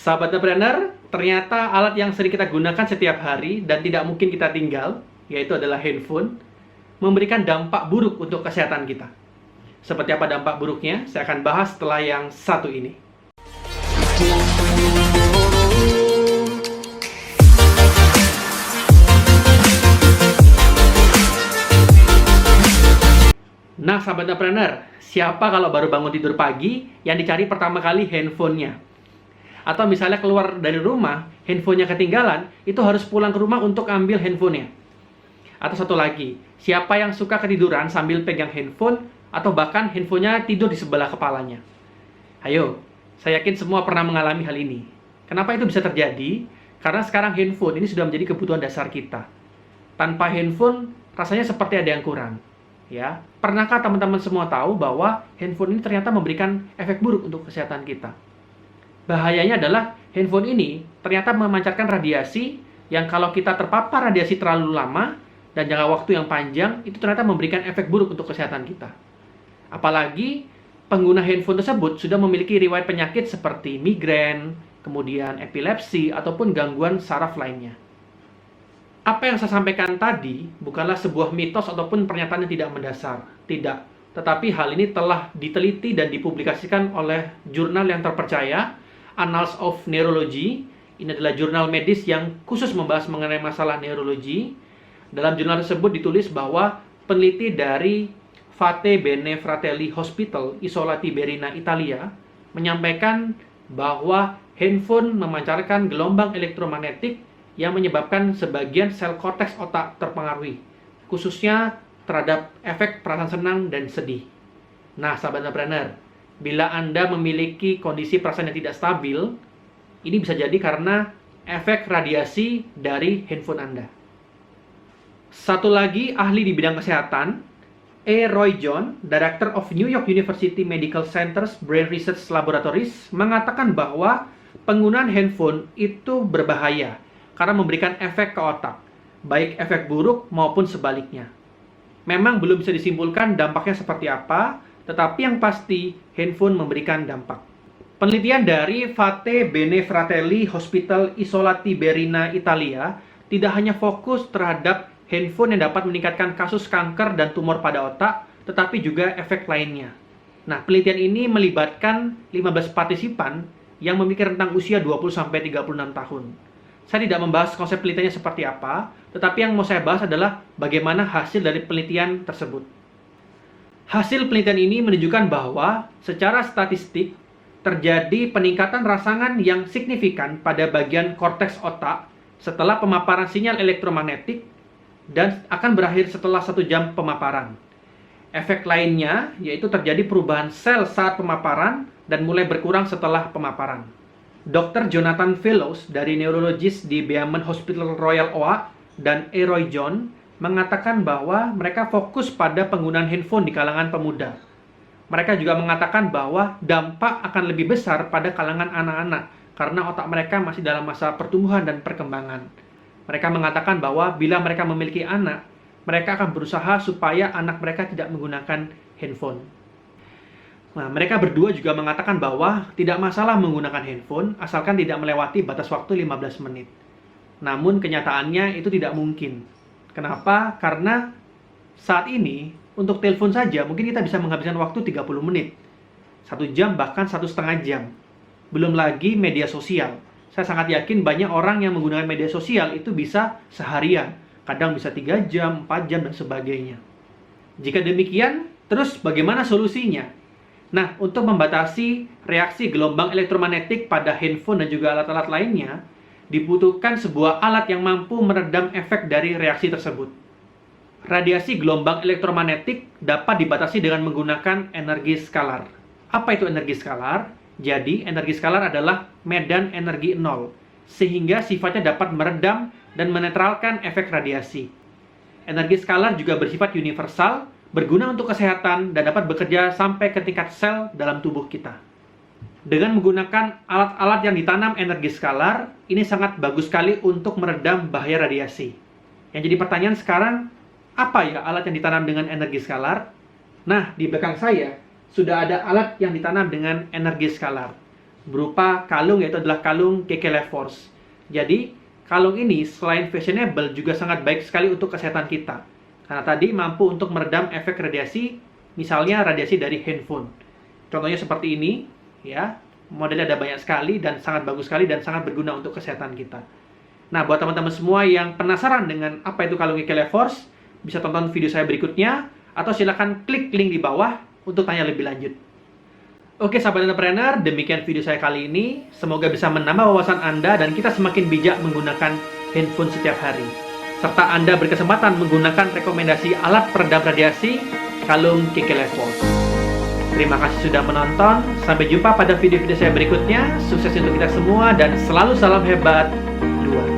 Sahabat entrepreneur, ternyata alat yang sering kita gunakan setiap hari dan tidak mungkin kita tinggal, yaitu adalah handphone, memberikan dampak buruk untuk kesehatan kita. Seperti apa dampak buruknya? Saya akan bahas setelah yang satu ini. Nah, sahabat entrepreneur, siapa kalau baru bangun tidur pagi yang dicari pertama kali handphonenya? Atau misalnya keluar dari rumah, handphonenya ketinggalan, itu harus pulang ke rumah untuk ambil handphonenya. Atau satu lagi, siapa yang suka ketiduran sambil pegang handphone, atau bahkan handphonenya tidur di sebelah kepalanya? Ayo, saya yakin semua pernah mengalami hal ini. Kenapa itu bisa terjadi? Karena sekarang handphone ini sudah menjadi kebutuhan dasar kita. Tanpa handphone, rasanya seperti ada yang kurang. Ya, pernahkah teman-teman semua tahu bahwa handphone ini ternyata memberikan efek buruk untuk kesehatan kita? Bahayanya adalah handphone ini ternyata memancarkan radiasi yang kalau kita terpapar radiasi terlalu lama dan jangka waktu yang panjang, itu ternyata memberikan efek buruk untuk kesehatan kita. Apalagi pengguna handphone tersebut sudah memiliki riwayat penyakit seperti migrain, kemudian epilepsi, ataupun gangguan saraf lainnya. Apa yang saya sampaikan tadi bukanlah sebuah mitos ataupun pernyataan yang tidak mendasar. Tidak. Tetapi hal ini telah diteliti dan dipublikasikan oleh jurnal yang terpercaya, Annals of Neurology. Ini adalah jurnal medis yang khusus membahas mengenai masalah neurologi. Dalam jurnal tersebut ditulis bahwa peneliti dari Fate Bene Fratelli Hospital, Isola Tiberina, Italia, menyampaikan bahwa handphone memancarkan gelombang elektromagnetik yang menyebabkan sebagian sel korteks otak terpengaruhi, khususnya terhadap efek perasaan senang dan sedih. Nah, sahabat entrepreneur, bila Anda memiliki kondisi perasaan yang tidak stabil, ini bisa jadi karena efek radiasi dari handphone Anda. Satu lagi ahli di bidang kesehatan, Roy John, Director of New York University Medical Center's Brain Research Laboratories, mengatakan bahwa penggunaan handphone itu berbahaya karena memberikan efek ke otak, baik efek buruk maupun sebaliknya. Memang belum bisa disimpulkan dampaknya seperti apa, tetapi yang pasti handphone memberikan dampak. Penelitian dari Fate Bene Fratelli Hospital Isola Tiberina, Italia, tidak hanya fokus terhadap handphone yang dapat meningkatkan kasus kanker dan tumor pada otak, tetapi juga efek lainnya. Nah, penelitian ini melibatkan 15 partisipan yang memiliki rentang usia 20-36 tahun. Saya tidak membahas konsep penelitiannya seperti apa, tetapi yang mau saya bahas adalah bagaimana hasil dari penelitian tersebut. Hasil penelitian ini menunjukkan bahwa secara statistik terjadi peningkatan rangsangan yang signifikan pada bagian korteks otak setelah pemaparan sinyal elektromagnetik dan akan berakhir setelah 1 jam pemaparan. Efek lainnya yaitu terjadi perubahan sel saat pemaparan dan mulai berkurang setelah pemaparan. Dr. Jonathan Fellows dari neurologis di Beamen Hospital Royal Oak dan Roy John mengatakan bahwa mereka fokus pada penggunaan handphone di kalangan pemuda. Mereka juga mengatakan bahwa dampak akan lebih besar pada kalangan anak-anak karena otak mereka masih dalam masa pertumbuhan dan perkembangan. Mereka mengatakan bahwa bila mereka memiliki anak, mereka akan berusaha supaya anak mereka tidak menggunakan handphone. Nah, mereka berdua juga mengatakan bahwa tidak masalah menggunakan handphone asalkan tidak melewati batas waktu 15 menit. Namun kenyataannya itu tidak mungkin. Kenapa? Karena saat ini untuk telepon saja mungkin kita bisa menghabiskan waktu 30 menit. 1 jam bahkan 1,5 jam. Belum lagi media sosial. Saya sangat yakin banyak orang yang menggunakan media sosial itu bisa seharian. Kadang bisa 3 jam, 4 jam, dan sebagainya. Jika demikian, terus bagaimana solusinya? Nah, untuk membatasi reaksi gelombang elektromagnetik pada handphone dan juga alat-alat lainnya, dibutuhkan sebuah alat yang mampu meredam efek dari reaksi tersebut. Radiasi gelombang elektromagnetik dapat dibatasi dengan menggunakan energi skalar. Apa itu energi skalar? Jadi, energi skalar adalah medan energi nol, sehingga sifatnya dapat meredam dan menetralkan efek radiasi. Energi skalar juga bersifat universal, berguna untuk kesehatan, dan dapat bekerja sampai ke tingkat sel dalam tubuh kita. Dengan menggunakan alat-alat yang ditanam energi skalar, ini sangat bagus sekali untuk meredam bahaya radiasi. Yang jadi pertanyaan sekarang, apa ya alat yang ditanam dengan energi skalar? Nah, di belakang saya sudah ada alat yang ditanam dengan energi skalar. berupa kalung, yaitu adalah kalung Kekeler Force. Jadi, kalung ini selain fashionable juga sangat baik sekali untuk kesehatan kita. Karena tadi mampu untuk meredam efek radiasi, misalnya radiasi dari handphone. Contohnya seperti ini, ya. Modelnya ada banyak sekali dan sangat bagus sekali dan sangat berguna untuk kesehatan kita. Nah, buat teman-teman semua yang penasaran dengan apa itu kalung Kekeler Force, bisa tonton video saya berikutnya, atau silakan klik link di bawah untuk tanya lebih lanjut. Oke sahabat entrepreneur, demikian video saya kali ini. Semoga bisa menambah wawasan Anda dan kita semakin bijak menggunakan handphone setiap hari. Serta Anda berkesempatan menggunakan rekomendasi alat peredam radiasi kalung Kekeler Force. Terima kasih sudah menonton. Sampai jumpa pada video-video saya berikutnya. Sukses untuk kita semua dan selalu salam hebat luar